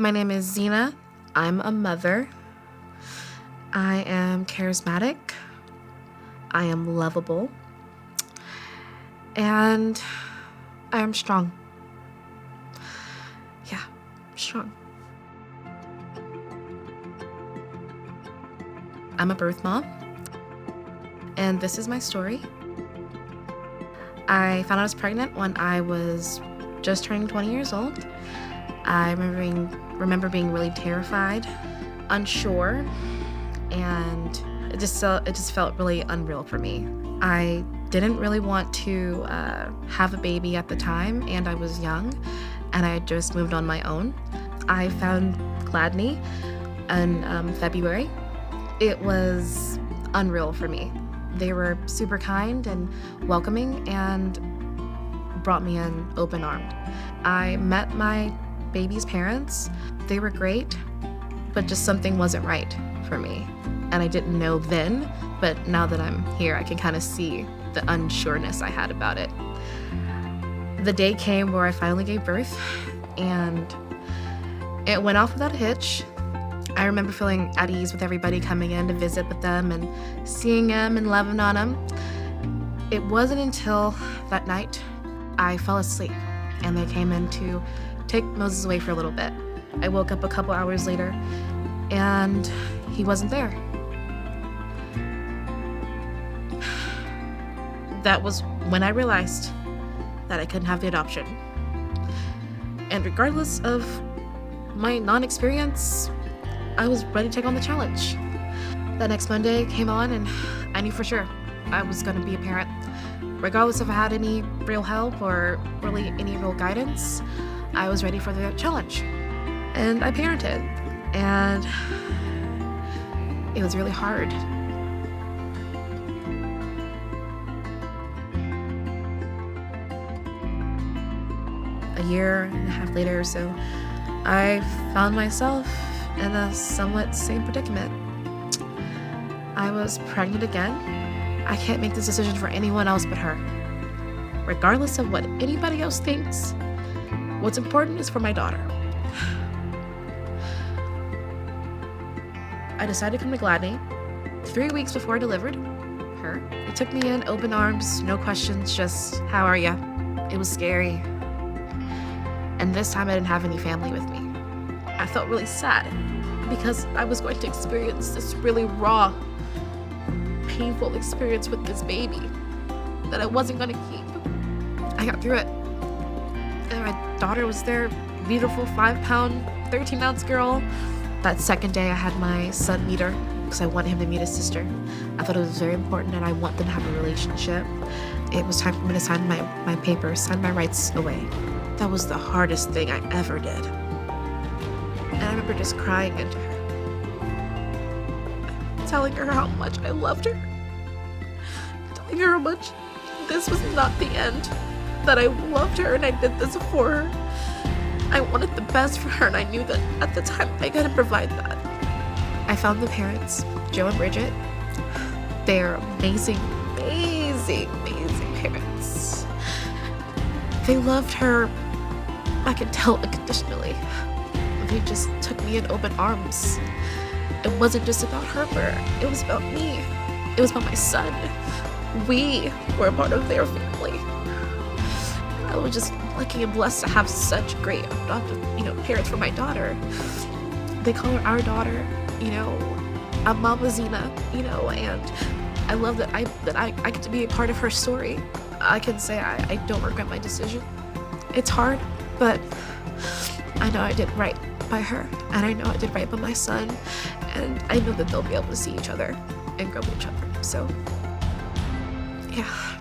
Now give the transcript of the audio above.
My name is Xena. I'm a mother. I am charismatic. I am lovable. And I am strong. Yeah, strong. I'm a birth mom. And this is my story. I found out I was pregnant when I was just turning 20 years old. I remember being really terrified, unsure, and it just felt really unreal for me. I didn't really want to have a baby at the time, and I was young, and I had just moved on my own. I found Gladney in February. It was unreal for me. They were super kind and welcoming and brought me in open-armed. I met my baby's parents. They were great, but just something wasn't right for me. And I didn't know then, but now that I'm here, I can kind of see the unsureness I had about it. The day came where I finally gave birth, and it went off without a hitch. I remember feeling at ease with everybody coming in to visit with them and seeing them and loving on them. It wasn't until that night I fell asleep and they came in to take Moses away for a little bit. I woke up a couple hours later and he wasn't there. That was when I realized that I couldn't have the adoption. And regardless of my non-experience, I was ready to take on the challenge. That next Monday came on and I knew for sure I was gonna be a parent. Regardless if I had any real help or really any real guidance, I was ready for the challenge. And I parented, and it was really hard. A year and a half later or so, I found myself in a somewhat same predicament. I was pregnant again. I can't make this decision for anyone else but her. Regardless of what anybody else thinks, what's important is for my daughter. I decided to come to Gladney 3 weeks before I delivered her. They took me in, open arms, no questions, just, how are ya? It was scary. And this time I didn't have any family with me. I felt really sad because I was going to experience this really raw, painful experience with this baby that I wasn't going to keep. I got through it. And my daughter was there, beautiful 5-pound, 13-ounce girl. That second day I had my son meet her because I wanted him to meet his sister. I thought it was very important and I want them to have a relationship. It was time for me to sign my papers, sign my rights away. That was the hardest thing I ever did. And I remember just crying into her, telling her how much I loved her, telling her how much this was not the end, that I loved her and I did this for her. I wanted the best for her and I knew that at the time I couldn't provide that. I found the parents, Joe and Bridgette. They are amazing, amazing, amazing parents. They loved her, I could tell, unconditionally. They just took me in open arms. It wasn't just about Harper, it was about me. It was about my son. We were a part of their family. I was just lucky and blessed to have such great adoptive, parents for my daughter. They call her our daughter, I'm Mama Xena, and I love that I get to be a part of her story. I can say I don't regret my decision. It's hard, but I know I did right by her, and I know I did right by my son, and I know that they'll be able to see each other and grow with each other. So, yeah.